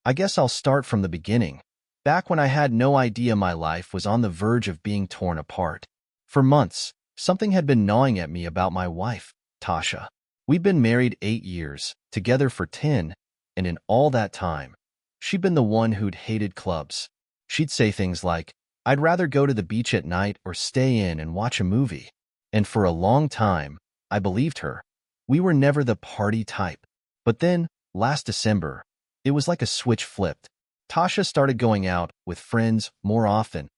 I guess I'll start from the beginning, back when I had no idea my life was on the verge of being torn apart. For months, something had been gnawing at me about my wife, Tasha. We'd been married 8 years, together for 10, and in all that time, she'd been the one who'd hated clubs. She'd say things like, "I'd rather go to the beach at night or stay in and watch a movie." And for a long time, I believed her. We were never the party type. But then, last December, it was like a switch flipped. Tasha started going out with friends more often,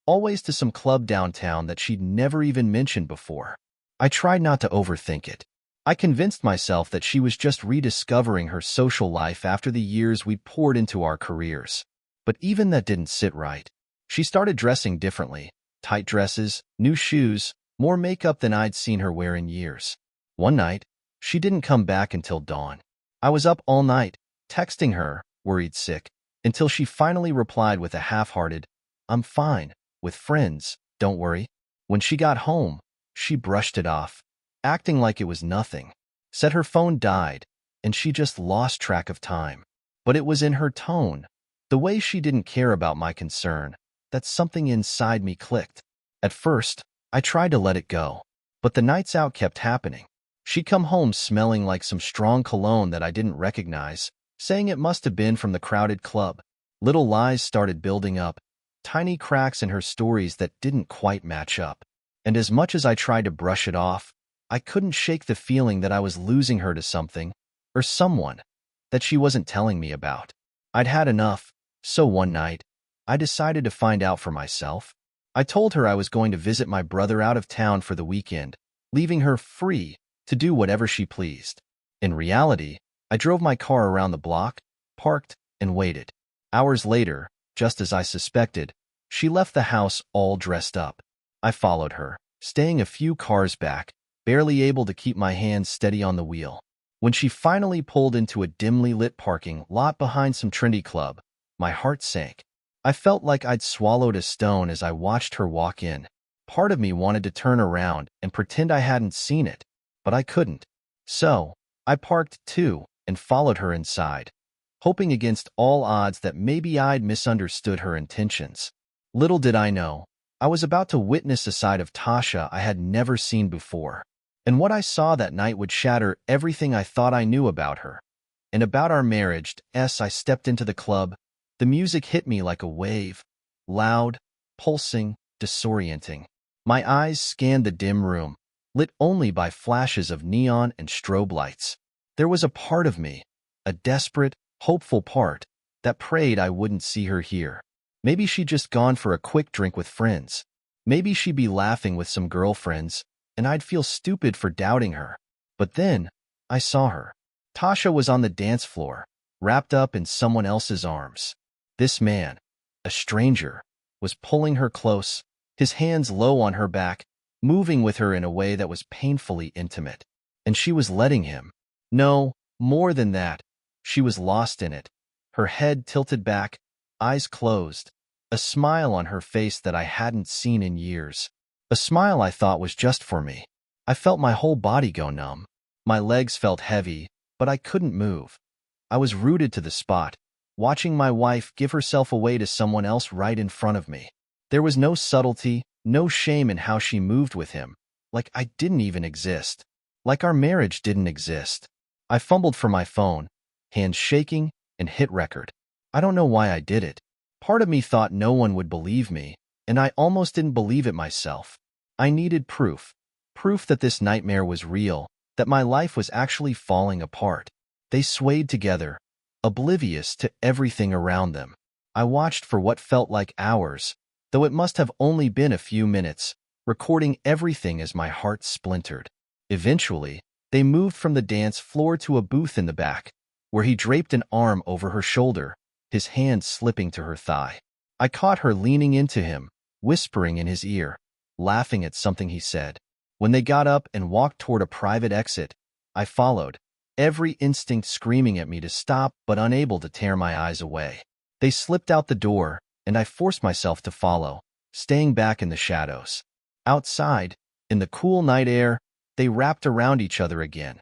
always to some club downtown that she'd never even mentioned before. I tried not to overthink it. I convinced myself that she was just rediscovering her social life after the years we'd poured into our careers. But even that didn't sit right. She started dressing differently. Tight dresses, new shoes, more makeup than I'd seen her wear in years. One night, she didn't come back until dawn. I was up all night, texting her, worried sick, until she finally replied with a half-hearted, "I'm fine, with friends, don't worry." When she got home, she brushed it off, acting like it was nothing. Said her phone died, and she just lost track of time. But it was in her tone, the way she didn't care about my concern, that something inside me clicked. At first, I tried to let it go, but the nights out kept happening. She'd come home smelling like some strong cologne that I didn't recognize, saying it must have been from the crowded club. Little lies started building up, tiny cracks in her stories that didn't quite match up. And as much as I tried to brush it off, I couldn't shake the feeling that I was losing her to something, or someone, that she wasn't telling me about. I'd had enough, so one night, I decided to find out for myself. I told her I was going to visit my brother out of town for the weekend, leaving her free to do whatever she pleased. In reality, I drove my car around the block, parked, and waited. Hours later, just as I suspected, she left the house all dressed up. I followed her, staying a few cars back, barely able to keep my hands steady on the wheel. When she finally pulled into a dimly lit parking lot behind some trendy club, my heart sank. I felt like I'd swallowed a stone as I watched her walk in. Part of me wanted to turn around and pretend I hadn't seen it, but I couldn't. So, I parked too and followed her inside, hoping against all odds that maybe I'd misunderstood her intentions. Little did I know, I was about to witness a side of Tasha I had never seen before. And what I saw that night would shatter everything I thought I knew about her. And about our marriage. As I stepped into the club, the music hit me like a wave, loud, pulsing, disorienting. My eyes scanned the dim room, lit only by flashes of neon and strobe lights. There was a part of me, a desperate, hopeful part, that prayed I wouldn't see her here. Maybe she'd just gone for a quick drink with friends. Maybe she'd be laughing with some girlfriends, and I'd feel stupid for doubting her. But then, I saw her. Tasha was on the dance floor, wrapped up in someone else's arms. This man, a stranger, was pulling her close, his hands low on her back, moving with her in a way that was painfully intimate. And she was letting him. No, more than that. She was lost in it. Her head tilted back, eyes closed, a smile on her face that I hadn't seen in years. A smile I thought was just for me. I felt my whole body go numb. My legs felt heavy, but I couldn't move. I was rooted to the spot, watching my wife give herself away to someone else right in front of me. There was no subtlety, no shame in how she moved with him, like I didn't even exist, like our marriage didn't exist. I fumbled for my phone, hands shaking, and hit record. I don't know why I did it. Part of me thought no one would believe me, and I almost didn't believe it myself. I needed proof. Proof that this nightmare was real, that my life was actually falling apart. They swayed together, oblivious to everything around them. I watched for what felt like hours, though it must have only been a few minutes, recording everything as my heart splintered. Eventually, they moved from the dance floor to a booth in the back, where he draped an arm over her shoulder, his hand slipping to her thigh. I caught her leaning into him, whispering in his ear, laughing at something he said. When they got up and walked toward a private exit, I followed, every instinct screaming at me to stop but unable to tear my eyes away. They slipped out the door, and I forced myself to follow, staying back in the shadows. Outside, in the cool night air, they wrapped around each other again,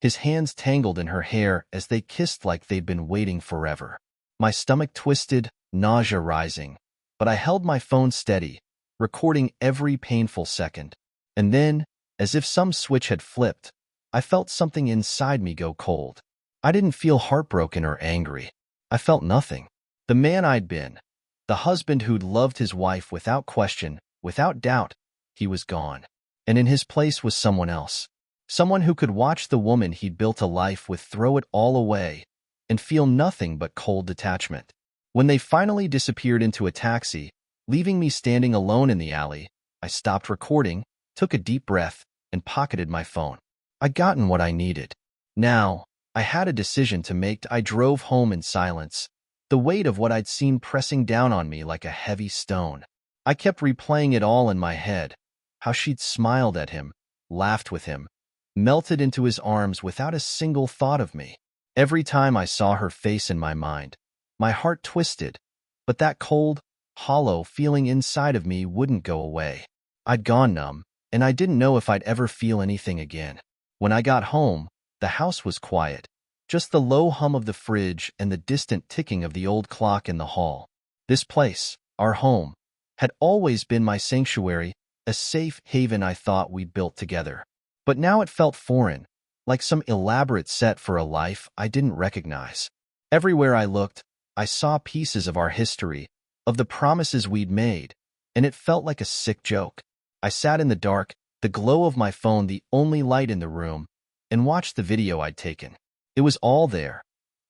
his hands tangled in her hair as they kissed like they'd been waiting forever. My stomach twisted, nausea rising, but I held my phone steady, recording every painful second. And then, as if some switch had flipped, I felt something inside me go cold. I didn't feel heartbroken or angry. I felt nothing. The man I'd been, the husband who'd loved his wife without question, without doubt, he was gone. And in his place was someone else. Someone who could watch the woman he'd built a life with throw it all away and feel nothing but cold detachment. When they finally disappeared into a taxi, leaving me standing alone in the alley, I stopped recording, took a deep breath, and pocketed my phone. I'd gotten what I needed. Now, I had a decision to make. I drove home in silence, the weight of what I'd seen pressing down on me like a heavy stone. I kept replaying it all in my head, how she'd smiled at him, laughed with him, melted into his arms without a single thought of me. Every time I saw her face in my mind, my heart twisted, but that cold, hollow feeling inside of me wouldn't go away. I'd gone numb, and I didn't know if I'd ever feel anything again. When I got home, the house was quiet, just the low hum of the fridge and the distant ticking of the old clock in the hall. This place, our home, had always been my sanctuary, a safe haven I thought we'd built together. But now it felt foreign, like some elaborate set for a life I didn't recognize. Everywhere I looked, I saw pieces of our history, of the promises we'd made, and it felt like a sick joke. I sat in the dark, the glow of my phone the only light in the room, and watched the video I'd taken. It was all there,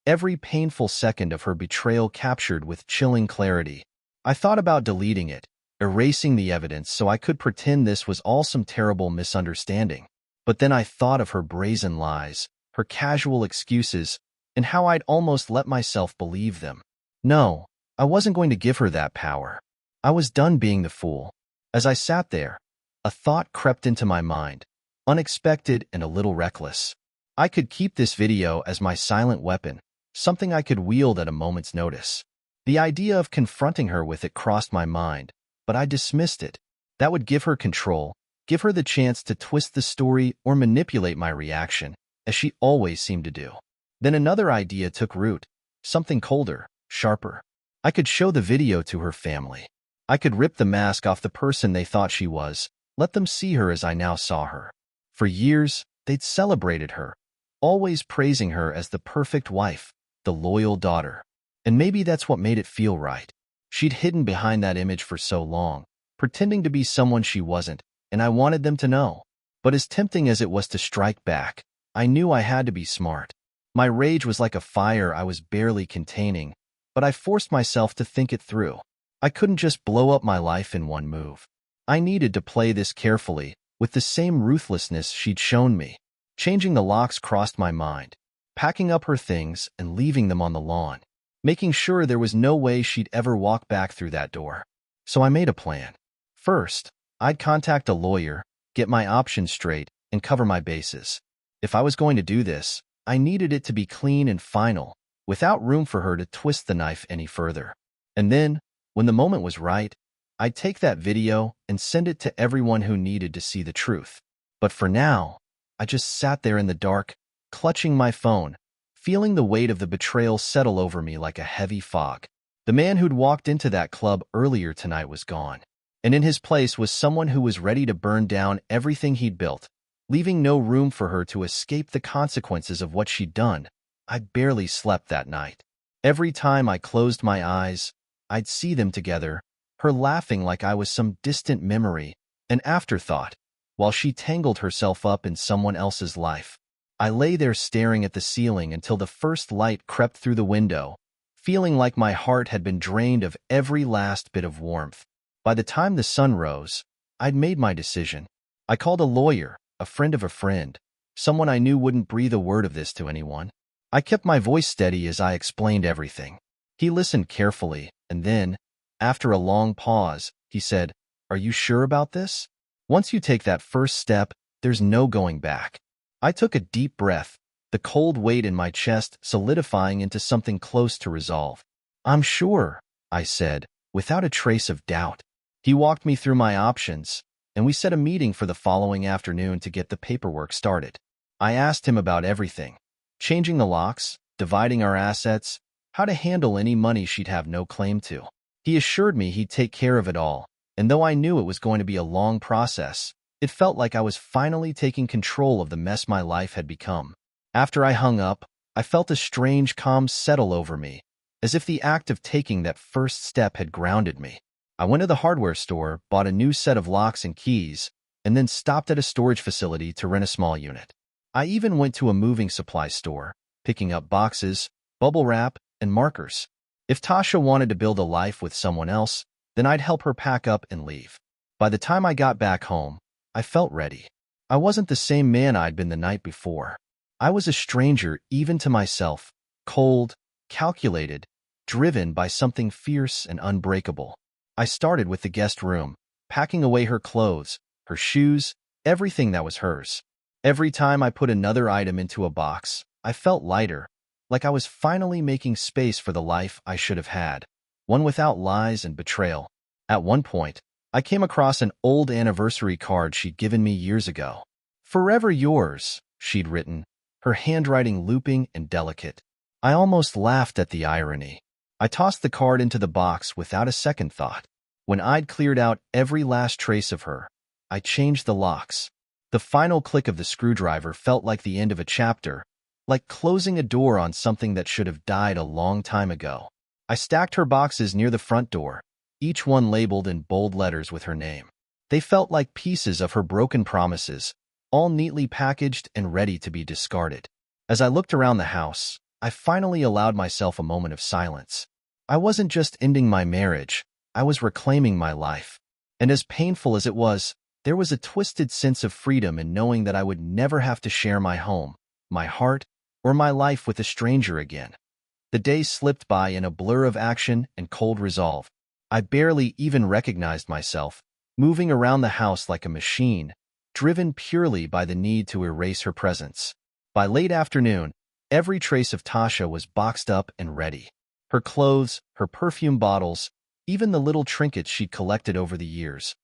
every painful second of her betrayal captured with chilling clarity. I thought about deleting it, erasing the evidence so I could pretend this was all some terrible misunderstanding. But then I thought of her brazen lies, her casual excuses, and how I'd almost let myself believe them. No, I wasn't going to give her that power. I was done being the fool. As I sat there, a thought crept into my mind, unexpected and a little reckless. I could keep this video as my silent weapon, something I could wield at a moment's notice. The idea of confronting her with it crossed my mind, but I dismissed it. That would give her control, give her the chance to twist the story or manipulate my reaction, as she always seemed to do. Then another idea took root, something colder, sharper. I could show the video to her family. I could rip the mask off the person they thought she was, let them see her as I now saw her. For years, they'd celebrated her, always praising her as the perfect wife, the loyal daughter. And maybe that's what made it feel right. She'd hidden behind that image for so long, pretending to be someone she wasn't, and I wanted them to know. But as tempting as it was to strike back, I knew I had to be smart. My rage was like a fire I was barely containing, but I forced myself to think it through. I couldn't just blow up my life in one move. I needed to play this carefully, with the same ruthlessness she'd shown me. Changing the locks crossed my mind, packing up her things and leaving them on the lawn, making sure there was no way she'd ever walk back through that door. So I made a plan. First, I'd contact a lawyer, get my options straight, and cover my bases. If I was going to do this, I needed it to be clean and final, without room for her to twist the knife any further. And then, when the moment was right, I'd take that video and send it to everyone who needed to see the truth. But for now, I just sat there in the dark, clutching my phone, feeling the weight of the betrayal settle over me like a heavy fog. The man who'd walked into that club earlier tonight was gone, and in his place was someone who was ready to burn down everything he'd built, leaving no room for her to escape the consequences of what she'd done. I barely slept that night. Every time I closed my eyes, I'd see them together, her laughing like I was some distant memory, an afterthought, while she tangled herself up in someone else's life. I lay there staring at the ceiling until the first light crept through the window, feeling like my heart had been drained of every last bit of warmth. By the time the sun rose, I'd made my decision. I called a lawyer, a friend of a friend, someone I knew wouldn't breathe a word of this to anyone. I kept my voice steady as I explained everything. He listened carefully, and then, after a long pause, he said, "Are you sure about this? Once you take that first step, there's no going back." I took a deep breath, the cold weight in my chest solidifying into something close to resolve. "I'm sure," I said, without a trace of doubt. He walked me through my options, and we set a meeting for the following afternoon to get the paperwork started. I asked him about everything, changing the locks, dividing our assets, how to handle any money she'd have no claim to. He assured me he'd take care of it all, and though I knew it was going to be a long process, it felt like I was finally taking control of the mess my life had become. After I hung up, I felt a strange calm settle over me, as if the act of taking that first step had grounded me. I went to the hardware store, bought a new set of locks and keys, and then stopped at a storage facility to rent a small unit. I even went to a moving supply store, picking up boxes, bubble wrap, and markers. If Tasha wanted to build a life with someone else, then I'd help her pack up and leave. By the time I got back home, I felt ready. I wasn't the same man I'd been the night before. I was a stranger even to myself, cold, calculated, driven by something fierce and unbreakable. I started with the guest room, packing away her clothes, her shoes, everything that was hers. Every time I put another item into a box, I felt lighter, like I was finally making space for the life I should have had, one without lies and betrayal. At one point, I came across an old anniversary card she'd given me years ago. "Forever yours," she'd written, her handwriting looping and delicate. I almost laughed at the irony. I tossed the card into the box without a second thought. When I'd cleared out every last trace of her, I changed the locks. The final click of the screwdriver felt like the end of a chapter, like closing a door on something that should have died a long time ago. I stacked her boxes near the front door, each one labeled in bold letters with her name. They felt like pieces of her broken promises, all neatly packaged and ready to be discarded. As I looked around the house, I finally allowed myself a moment of silence. I wasn't just ending my marriage, I was reclaiming my life. And as painful as it was, there was a twisted sense of freedom in knowing that I would never have to share my home, my heart, or my life with a stranger again. The days slipped by in a blur of action and cold resolve. I barely even recognized myself, moving around the house like a machine, driven purely by the need to erase her presence. By late afternoon, every trace of Tasha was boxed up and ready. Her clothes, her perfume bottles, even the little trinkets she'd collected over the years,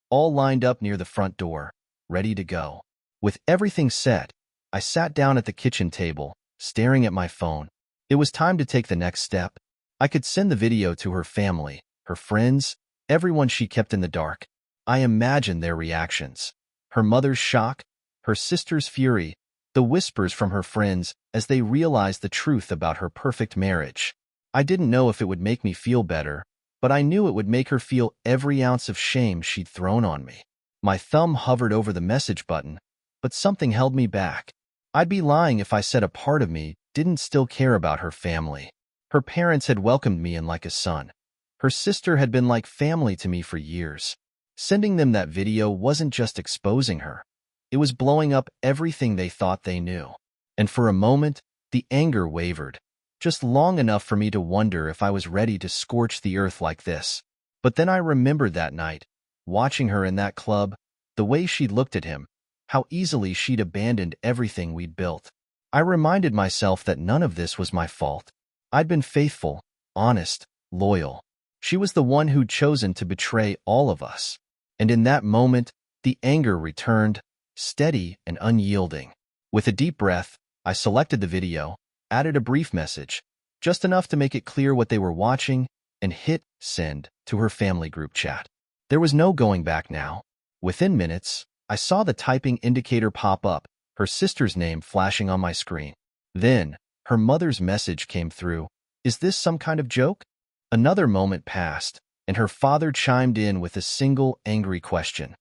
all lined up near the front door, ready to go. With everything set, I sat down at the kitchen table, staring at my phone. It was time to take the next step. I could send the video to her family, her friends, everyone she kept in the dark. I imagined their reactions. Her mother's shock, her sister's fury, the whispers from her friends as they realized the truth about her perfect marriage. I didn't know if it would make me feel better, but I knew it would make her feel every ounce of shame she'd thrown on me. My thumb hovered over the message button, but something held me back. I'd be lying if I said a part of me didn't still care about her family. Her parents had welcomed me in like a son. Her sister had been like family to me for years. Sending them that video wasn't just exposing her. It was blowing up everything they thought they knew. And for a moment, the anger wavered, just long enough for me to wonder if I was ready to scorch the earth like this. But then I remembered that night, watching her in that club, the way she looked at him, how easily she'd abandoned everything we'd built. I reminded myself that none of this was my fault. I'd been faithful, honest, loyal. She was the one who'd chosen to betray all of us. And in that moment, the anger returned, steady and unyielding. With a deep breath, I selected the video, added a brief message, just enough to make it clear what they were watching, and hit send to her family group chat. There was no going back now. Within minutes, I saw the typing indicator pop up, her sister's name flashing on my screen. Then, her mother's message came through. "Is this some kind of joke?" Another moment passed, and her father chimed in with a single angry question.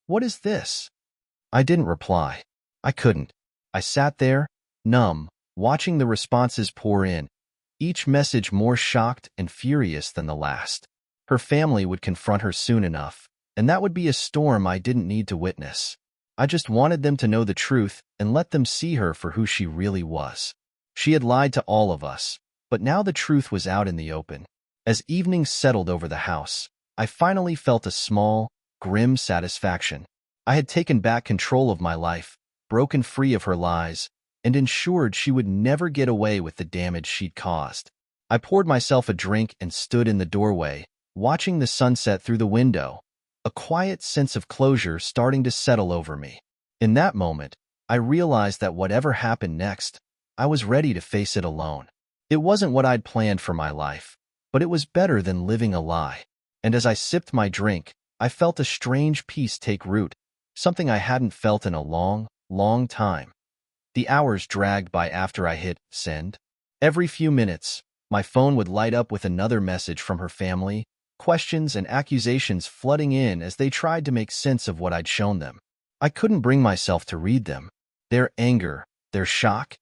"What is this?" I didn't reply. I couldn't. I sat there, numb, watching the responses pour in, each message more shocked and furious than the last. Her family would confront her soon enough, and that would be a storm I didn't need to witness. I just wanted them to know the truth and let them see her for who she really was. She had lied to all of us, but now the truth was out in the open. As evening settled over the house, I finally felt a small, grim satisfaction. I had taken back control of my life, broken free of her lies, and ensured she would never get away with the damage she'd caused. I poured myself a drink and stood in the doorway, watching the sunset through the window, a quiet sense of closure starting to settle over me. In that moment, I realized that whatever happened next, I was ready to face it alone. It wasn't what I'd planned for my life, but it was better than living a lie. And as I sipped my drink, I felt a strange peace take root, something I hadn't felt in a long, long time. The hours dragged by after I hit send. Every few minutes, my phone would light up with another message from her family, questions and accusations flooding in as they tried to make sense of what I'd shown them. I couldn't bring myself to read them. Their anger, their shock.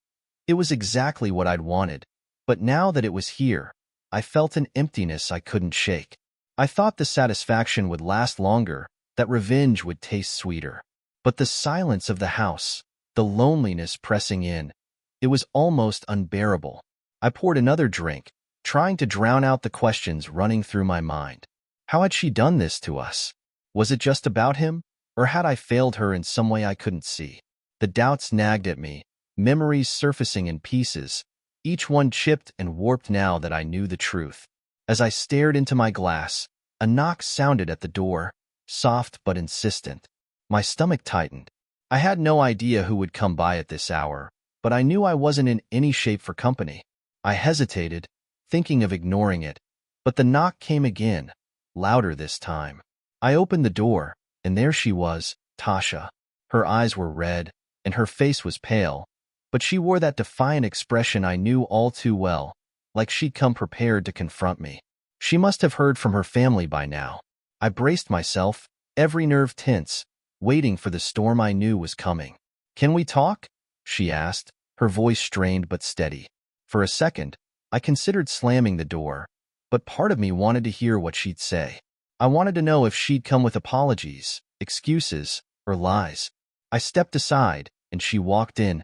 It was exactly what I'd wanted. But now that it was here, I felt an emptiness I couldn't shake. I thought the satisfaction would last longer, that revenge would taste sweeter. But the silence of the house, the loneliness pressing in, it was almost unbearable. I poured another drink, trying to drown out the questions running through my mind. How had she done this to us? Was it just about him, or had I failed her in some way I couldn't see? The doubts nagged at me, memories surfacing in pieces, each one chipped and warped now that I knew the truth. As I stared into my glass, a knock sounded at the door, soft but insistent. My stomach tightened. I had no idea who would come by at this hour, but I knew I wasn't in any shape for company. I hesitated, thinking of ignoring it, but the knock came again, louder this time. I opened the door, and there she was, Tasha. Her eyes were red, and her face was pale, but she wore that defiant expression I knew all too well, like she'd come prepared to confront me. She must have heard from her family by now. I braced myself, every nerve tense, waiting for the storm I knew was coming. "Can we talk?" she asked, her voice strained but steady. For a second, I considered slamming the door, but part of me wanted to hear what she'd say. I wanted to know if she'd come with apologies, excuses, or lies. I stepped aside, and she walked in,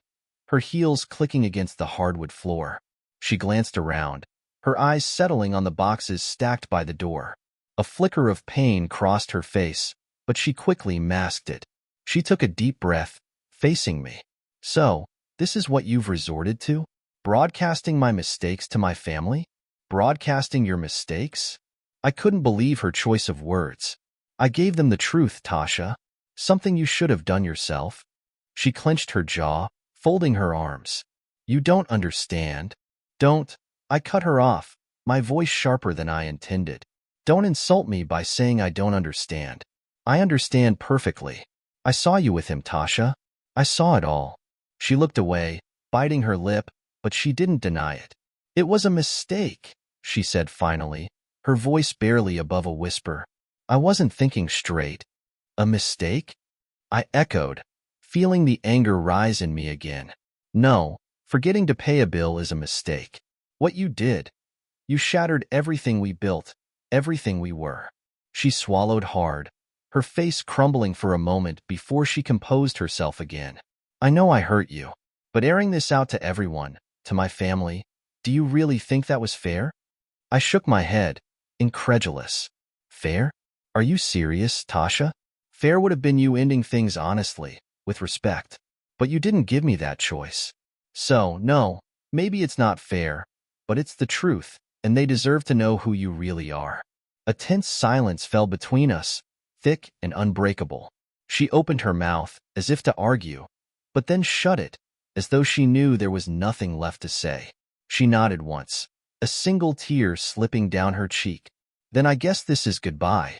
her heels clicking against the hardwood floor. She glanced around, her eyes settling on the boxes stacked by the door. A flicker of pain crossed her face, but she quickly masked it. She took a deep breath, facing me. "So, this is what you've resorted to? Broadcasting my mistakes to my family? Broadcasting your mistakes?" I couldn't believe her choice of words. "I gave them the truth, Tasha. Something you should have done yourself." She clenched her jaw, folding her arms. "You don't understand. Don't." I cut her off, my voice sharper than I intended. "Don't insult me by saying I don't understand. I understand perfectly. I saw you with him, Tasha. I saw it all." She looked away, biting her lip, but she didn't deny it. "It was a mistake," she said finally, her voice barely above a whisper. "I wasn't thinking straight." "A mistake?" I echoed, feeling the anger rise in me again. "No, forgetting to pay a bill is a mistake. What you did, you shattered everything we built, everything we were." She swallowed hard, her face crumbling for a moment before she composed herself again. "I know I hurt you, but airing this out to everyone, to my family, do you really think that was fair?" I shook my head, incredulous. "Fair? Are you serious, Tasha? Fair would have been you ending things honestly, with respect. But you didn't give me that choice. So, no, maybe it's not fair, but it's the truth, and they deserve to know who you really are." A tense silence fell between us, thick and unbreakable. She opened her mouth, as if to argue, but then shut it, as though she knew there was nothing left to say. She nodded once, a single tear slipping down her cheek. "Then I guess this is goodbye."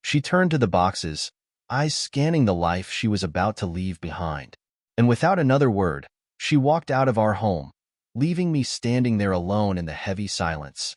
She turned to the boxes, eyes scanning the life she was about to leave behind. And without another word, she walked out of our home, leaving me standing there alone in the heavy silence.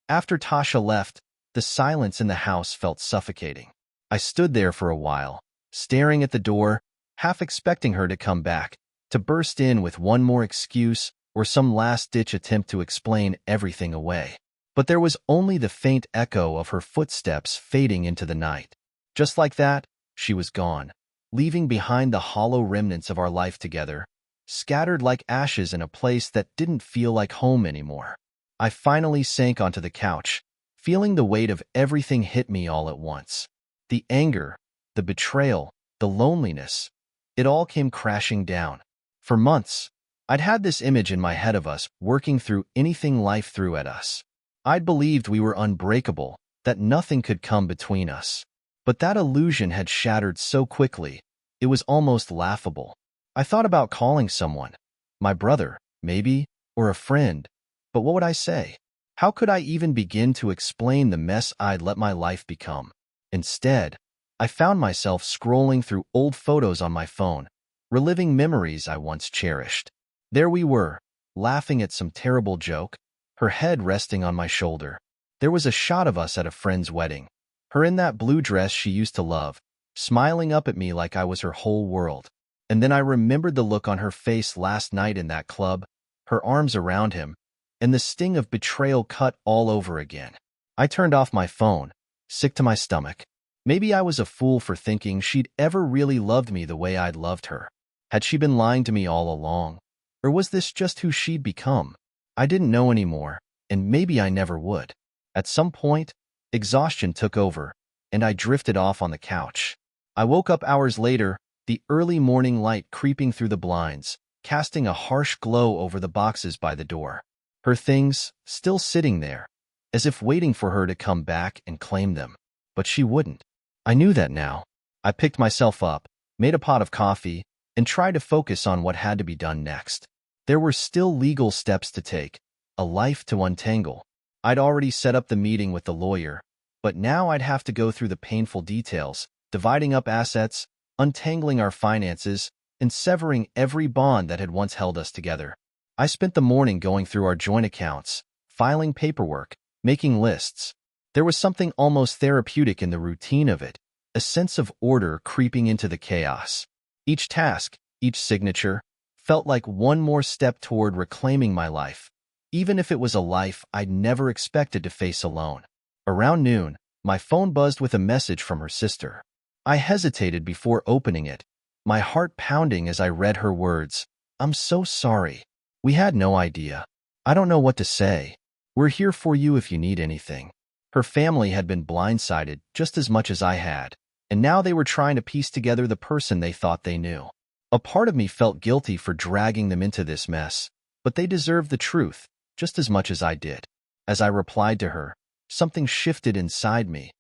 After Tasha left, the silence in the house felt suffocating. I stood there for a while, staring at the door, half expecting her to come back, to burst in with one more excuse or some last-ditch attempt to explain everything away. But there was only the faint echo of her footsteps fading into the night. Just like that, she was gone, leaving behind the hollow remnants of our life together, scattered like ashes in a place that didn't feel like home anymore. I finally sank onto the couch, feeling the weight of everything hit me all at once. The anger, the betrayal, the loneliness, it all came crashing down. For months, I'd had this image in my head of us working through anything life threw at us. I'd believed we were unbreakable, that nothing could come between us. But that illusion had shattered so quickly, it was almost laughable. I thought about calling someone, my brother, maybe, or a friend, But what would I say? How could I even begin to explain the mess I'd let my life become? Instead, I found myself scrolling through old photos on my phone, reliving memories I once cherished. There we were, laughing at some terrible joke, her head resting on my shoulder. There was a shot of us at a friend's wedding, her in that blue dress she used to love, smiling up at me like I was her whole world. And then I remembered the look on her face last night in that club, her arms around him, and the sting of betrayal cut all over again. I turned off my phone, sick to my stomach. Maybe I was a fool for thinking she'd ever really loved me the way I'd loved her. Had she been lying to me all along? Or was this just who she'd become? I didn't know anymore, and maybe I never would. At some point, exhaustion took over, and I drifted off on the couch. I woke up hours later, the early morning light creeping through the blinds, casting a harsh glow over the boxes by the door. Her things, still sitting there, as if waiting for her to come back and claim them. But she wouldn't. I knew that now. I picked myself up, made a pot of coffee, and tried to focus on what had to be done next. There were still legal steps to take, a life to untangle. I'd already set up the meeting with the lawyer, but now I'd have to go through the painful details, dividing up assets, untangling our finances, and severing every bond that had once held us together. I spent the morning going through our joint accounts, filing paperwork, making lists. There was something almost therapeutic in the routine of it, a sense of order creeping into the chaos. Each task, each signature, felt like one more step toward reclaiming my life, even if it was a life I'd never expected to face alone. Around noon, my phone buzzed with a message from her sister. I hesitated before opening it, my heart pounding as I read her words. "I'm so sorry. We had no idea. I don't know what to say. We're here for you if you need anything." Her family had been blindsided just as much as I had, and now they were trying to piece together the person they thought they knew. A part of me felt guilty for dragging them into this mess, but they deserved the truth just as much as I did. As I replied to her, something shifted inside me,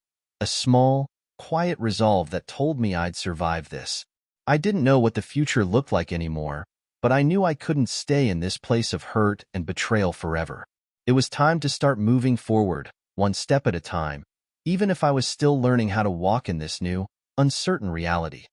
a small, quiet resolve that told me I'd survive this. I didn't know what the future looked like anymore, but I knew I couldn't stay in this place of hurt and betrayal forever. It was time to start moving forward, one step at a time, even if I was still learning how to walk in this new, uncertain reality.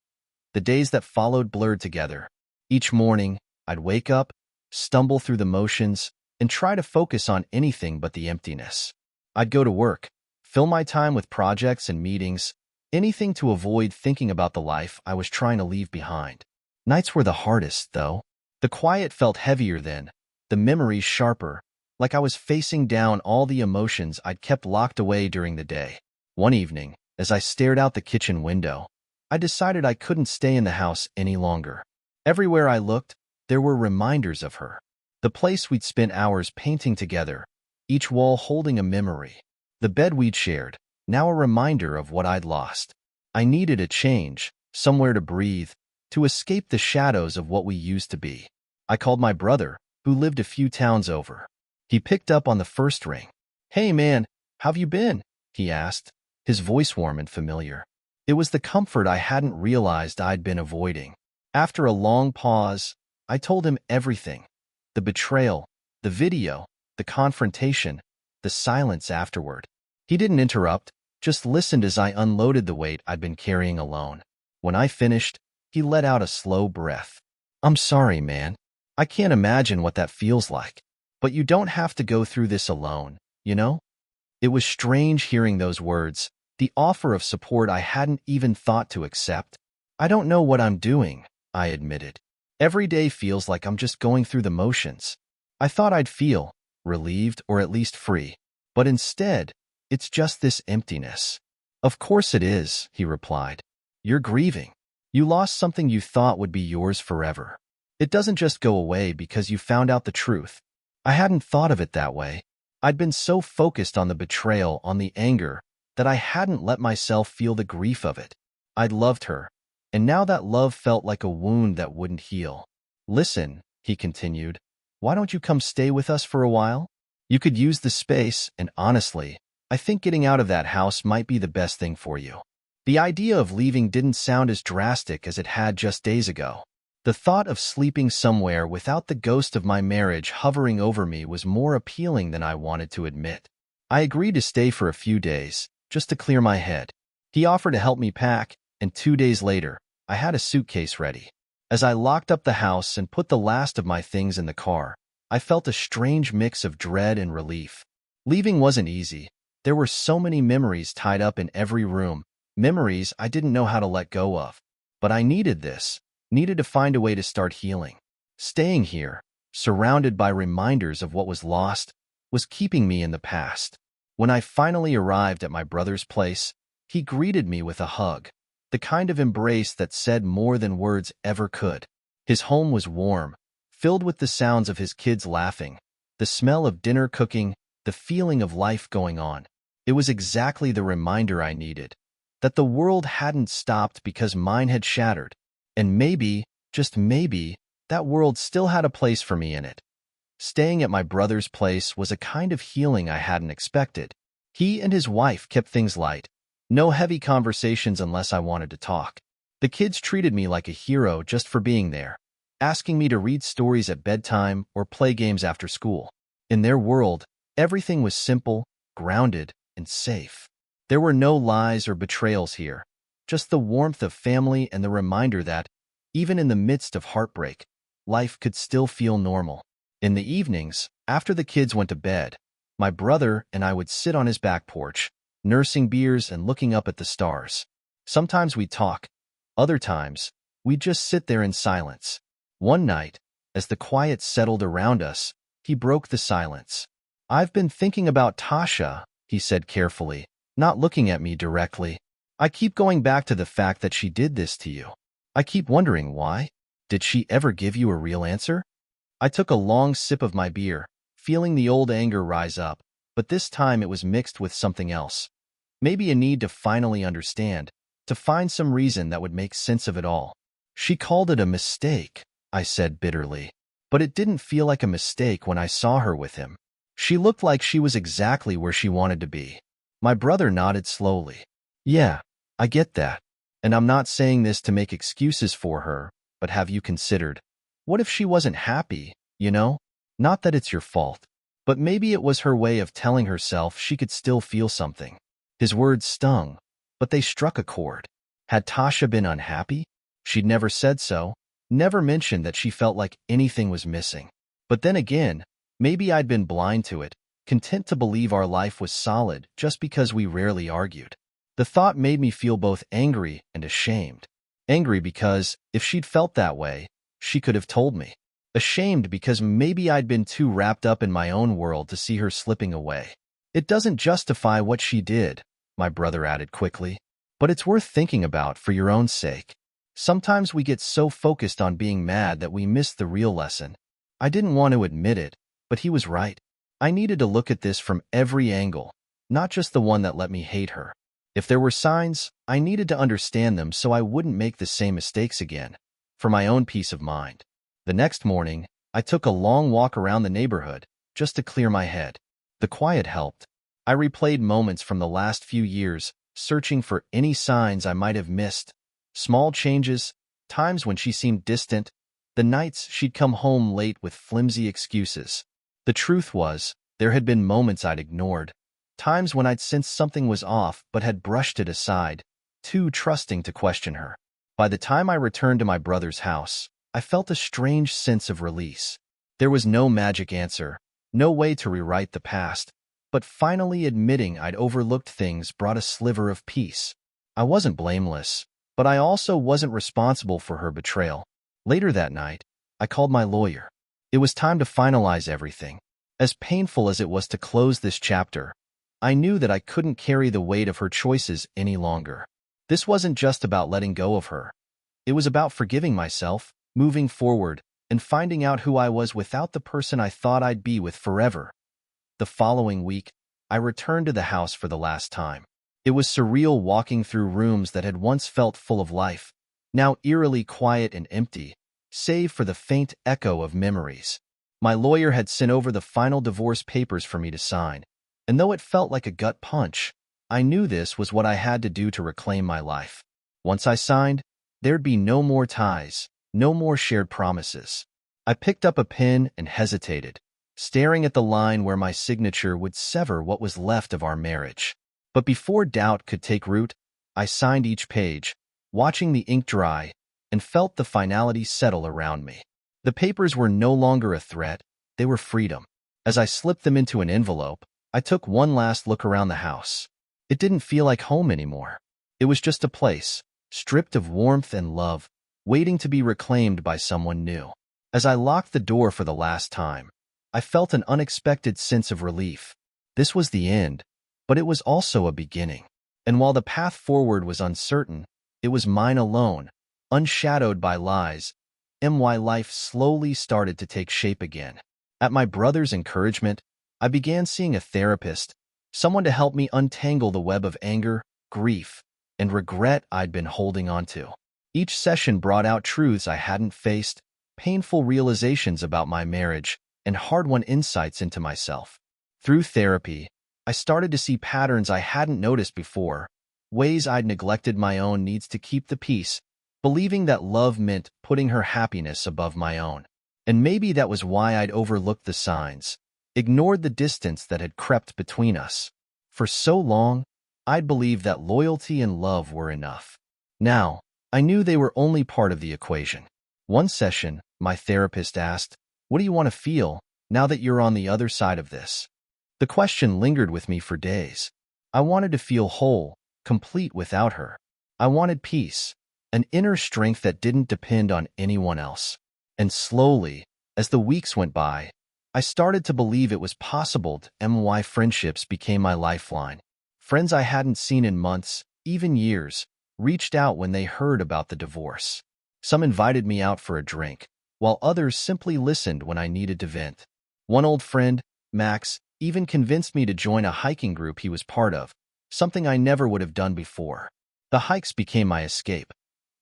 The days that followed blurred together. Each morning, I'd wake up, stumble through the motions, and try to focus on anything but the emptiness. I'd go to work, fill my time with projects and meetings, anything to avoid thinking about the life I was trying to leave behind. Nights were the hardest, though. The quiet felt heavier then, the memories sharper, like I was facing down all the emotions I'd kept locked away during the day. One evening, as I stared out the kitchen window, I decided I couldn't stay in the house any longer. Everywhere I looked, there were reminders of her. The place we'd spent hours painting together, each wall holding a memory. The bed we'd shared, now a reminder of what I'd lost. I needed a change, somewhere to breathe, to escape the shadows of what we used to be. I called my brother, who lived a few towns over. He picked up on the first ring. "Hey man, how've you been?" he asked, his voice warm and familiar. It was the comfort I hadn't realized I'd been avoiding. After a long pause, I told him everything. The betrayal, the video, the confrontation, the silence afterward. He didn't interrupt, just listened as I unloaded the weight I'd been carrying alone. When I finished, he let out a slow breath. "I'm sorry, man. I can't imagine what that feels like. But you don't have to go through this alone, you know?" It was strange hearing those words, the offer of support I hadn't even thought to accept. "I don't know what I'm doing," I admitted. "Every day feels like I'm just going through the motions. I thought I'd feel relieved or at least free. But instead, it's just this emptiness." "Of course it is," he replied. "You're grieving. You lost something you thought would be yours forever. It doesn't just go away because you found out the truth." I hadn't thought of it that way. I'd been so focused on the betrayal, on the anger, that I hadn't let myself feel the grief of it. I'd loved her, and now that love felt like a wound that wouldn't heal. "Listen," he continued, "why don't you come stay with us for a while? You could use the space, and honestly, I think getting out of that house might be the best thing for you." The idea of leaving didn't sound as drastic as it had just days ago. The thought of sleeping somewhere without the ghost of my marriage hovering over me was more appealing than I wanted to admit. I agreed to stay for a few days, just to clear my head. He offered to help me pack, and 2 days later, I had a suitcase ready. As I locked up the house and put the last of my things in the car, I felt a strange mix of dread and relief. Leaving wasn't easy. There were so many memories tied up in every room, memories I didn't know how to let go of. But I needed this, needed to find a way to start healing. Staying here, surrounded by reminders of what was lost, was keeping me in the past. When I finally arrived at my brother's place, he greeted me with a hug, the kind of embrace that said more than words ever could. His home was warm, filled with the sounds of his kids laughing, the smell of dinner cooking, the feeling of life going on. It was exactly the reminder I needed, that the world hadn't stopped because mine had shattered, and maybe, just maybe, that world still had a place for me in it. Staying at my brother's place was a kind of healing I hadn't expected. He and his wife kept things light. No heavy conversations unless I wanted to talk. The kids treated me like a hero just for being there, asking me to read stories at bedtime or play games after school. In their world, everything was simple, grounded, and safe. There were no lies or betrayals here, just the warmth of family and the reminder that, even in the midst of heartbreak, life could still feel normal. In the evenings, after the kids went to bed, my brother and I would sit on his back porch, nursing beers and looking up at the stars. Sometimes we'd talk. Other times, we'd just sit there in silence. One night, as the quiet settled around us, he broke the silence. "I've been thinking about Tasha," he said carefully, not looking at me directly. "I keep going back to the fact that she did this to you. I keep wondering why. Did she ever give you a real answer?" I took a long sip of my beer, feeling the old anger rise up, but this time it was mixed with something else. Maybe a need to finally understand, to find some reason that would make sense of it all. "She called it a mistake," I said bitterly. "But it didn't feel like a mistake when I saw her with him. She looked like she was exactly where she wanted to be." My brother nodded slowly. "Yeah, I get that. And I'm not saying this to make excuses for her, but have you considered, what if she wasn't happy, you know? Not that it's your fault, but maybe it was her way of telling herself she could still feel something." His words stung, but they struck a chord. Had Tasha been unhappy? She'd never said so, never mentioned that she felt like anything was missing. But then again, maybe I'd been blind to it, content to believe our life was solid just because we rarely argued. The thought made me feel both angry and ashamed. Angry because, if she'd felt that way, she could have told me. Ashamed because maybe I'd been too wrapped up in my own world to see her slipping away. "It doesn't justify what she did," my brother added quickly, "but it's worth thinking about for your own sake. Sometimes we get so focused on being mad that we miss the real lesson." I didn't want to admit it, but he was right. I needed to look at this from every angle, not just the one that let me hate her. If there were signs, I needed to understand them so I wouldn't make the same mistakes again, for my own peace of mind. The next morning, I took a long walk around the neighborhood, just to clear my head. The quiet helped. I replayed moments from the last few years, searching for any signs I might have missed. Small changes, times when she seemed distant, the nights she'd come home late with flimsy excuses. The truth was, there had been moments I'd ignored, times when I'd sensed something was off but had brushed it aside, too trusting to question her. By the time I returned to my brother's house, I felt a strange sense of release. There was no magic answer, no way to rewrite the past, but finally admitting I'd overlooked things brought a sliver of peace. I wasn't blameless, but I also wasn't responsible for her betrayal. Later that night, I called my lawyer. It was time to finalize everything. As painful as it was to close this chapter, I knew that I couldn't carry the weight of her choices any longer. This wasn't just about letting go of her. It was about forgiving myself, moving forward, and finding out who I was without the person I thought I'd be with forever. The following week, I returned to the house for the last time. It was surreal walking through rooms that had once felt full of life, now eerily quiet and empty, save for the faint echo of memories. My lawyer had sent over the final divorce papers for me to sign, and though it felt like a gut punch, I knew this was what I had to do to reclaim my life. Once I signed, there'd be no more ties, No more shared promises. I picked up a pen and hesitated, staring at the line where my signature would sever what was left of our marriage. But before doubt could take root, I signed each page, watching the ink dry, and felt the finality settle around me. The papers were no longer a threat, they were freedom. As I slipped them into an envelope, I took one last look around the house. It didn't feel like home anymore. It was just a place, stripped of warmth and love, waiting to be reclaimed by someone new. As I locked the door for the last time, I felt an unexpected sense of relief. This was the end, but it was also a beginning. And while the path forward was uncertain, it was mine alone, unshadowed by lies. My life slowly started to take shape again. At my brother's encouragement, I began seeing a therapist, someone to help me untangle the web of anger, grief, and regret I'd been holding onto. Each session brought out truths I hadn't faced, painful realizations about my marriage, and hard-won insights into myself. Through therapy, I started to see patterns I hadn't noticed before, ways I'd neglected my own needs to keep the peace, believing that love meant putting her happiness above my own. And maybe that was why I'd overlooked the signs, ignored the distance that had crept between us. For so long, I'd believed that loyalty and love were enough. Now, I knew they were only part of the equation. One session, my therapist asked, "What do you want to feel now that you're on the other side of this?" The question lingered with me for days. I wanted to feel whole, complete without her. I wanted peace, an inner strength that didn't depend on anyone else. And slowly, as the weeks went by, I started to believe it was possible. My friendships became my lifeline. Friends I hadn't seen in months, even years, reached out when they heard about the divorce. Some invited me out for a drink, while others simply listened when I needed to vent. One old friend, Max, even convinced me to join a hiking group he was part of, something I never would have done before. The hikes became my escape,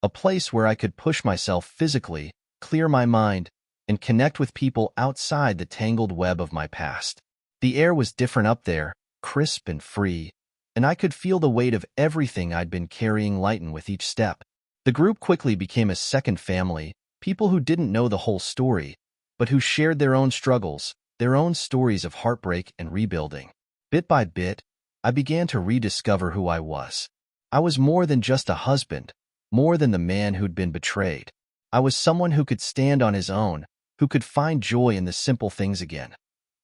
a place where I could push myself physically, clear my mind, and connect with people outside the tangled web of my past. The air was different up there, crisp and free, and I could feel the weight of everything I'd been carrying lighten with each step. The group quickly became a second family, people who didn't know the whole story, but who shared their own struggles, their own stories of heartbreak and rebuilding. Bit by bit, I began to rediscover who I was. I was more than just a husband, more than the man who'd been betrayed. I was someone who could stand on his own, who could find joy in the simple things again.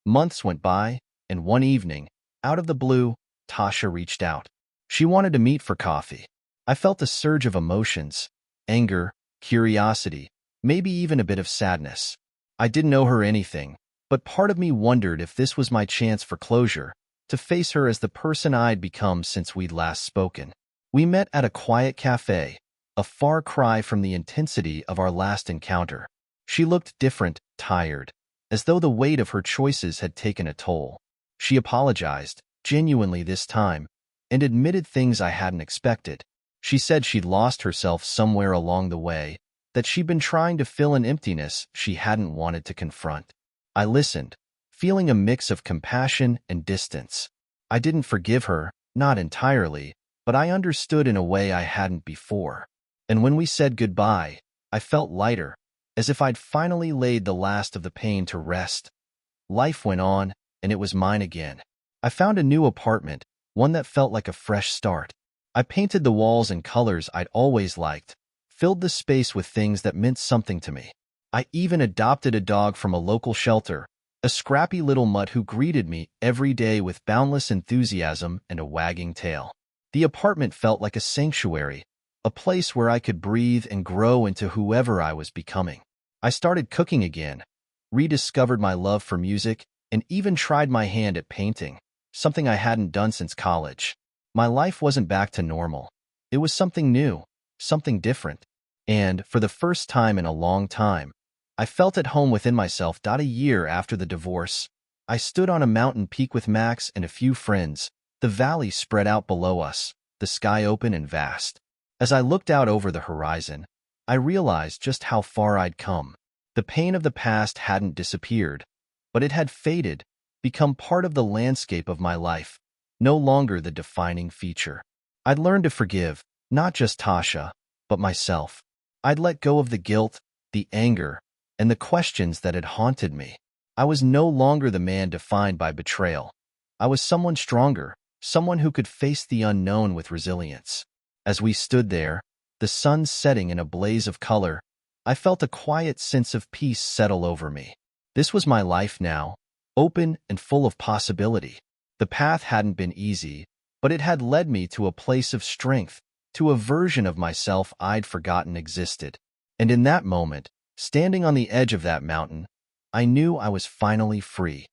Months went by, and one evening, out of the blue, Tasha reached out. She wanted to meet for coffee. I felt a surge of emotions, anger, curiosity, maybe even a bit of sadness. I didn't know her anything, but part of me wondered if this was my chance for closure, to face her as the person I'd become since we'd last spoken. We met at a quiet cafe, a far cry from the intensity of our last encounter. She looked different, tired, as though the weight of her choices had taken a toll. She apologized, genuinely this time, and admitted things I hadn't expected. She said she'd lost herself somewhere along the way, that she'd been trying to fill an emptiness she hadn't wanted to confront. I listened, feeling a mix of compassion and distance. I didn't forgive her, not entirely, but I understood in a way I hadn't before. And when we said goodbye, I felt lighter, as if I'd finally laid the last of the pain to rest. Life went on, and it was mine again. I found a new apartment, one that felt like a fresh start. I painted the walls in colors I'd always liked, filled the space with things that meant something to me. I even adopted a dog from a local shelter, a scrappy little mutt who greeted me every day with boundless enthusiasm and a wagging tail. The apartment felt like a sanctuary, a place where I could breathe and grow into whoever I was becoming. I started cooking again, rediscovered my love for music, and even tried my hand at painting, something I hadn't done since college. My life wasn't back to normal. It was something new, something different. And, for the first time in a long time, I felt at home within myself. A year after the divorce, I stood on a mountain peak with Max and a few friends, the valley spread out below us, the sky open and vast. As I looked out over the horizon, I realized just how far I'd come. The pain of the past hadn't disappeared, but it had faded, become part of the landscape of my life, no longer the defining feature. I'd learned to forgive, not just Tasha, but myself. I'd let go of the guilt, the anger, and the questions that had haunted me. I was no longer the man defined by betrayal. I was someone stronger, someone who could face the unknown with resilience. As we stood there, the sun setting in a blaze of color, I felt a quiet sense of peace settle over me. This was my life now, open and full of possibility. The path hadn't been easy, but it had led me to a place of strength, to a version of myself I'd forgotten existed. And in that moment, standing on the edge of that mountain, I knew I was finally free.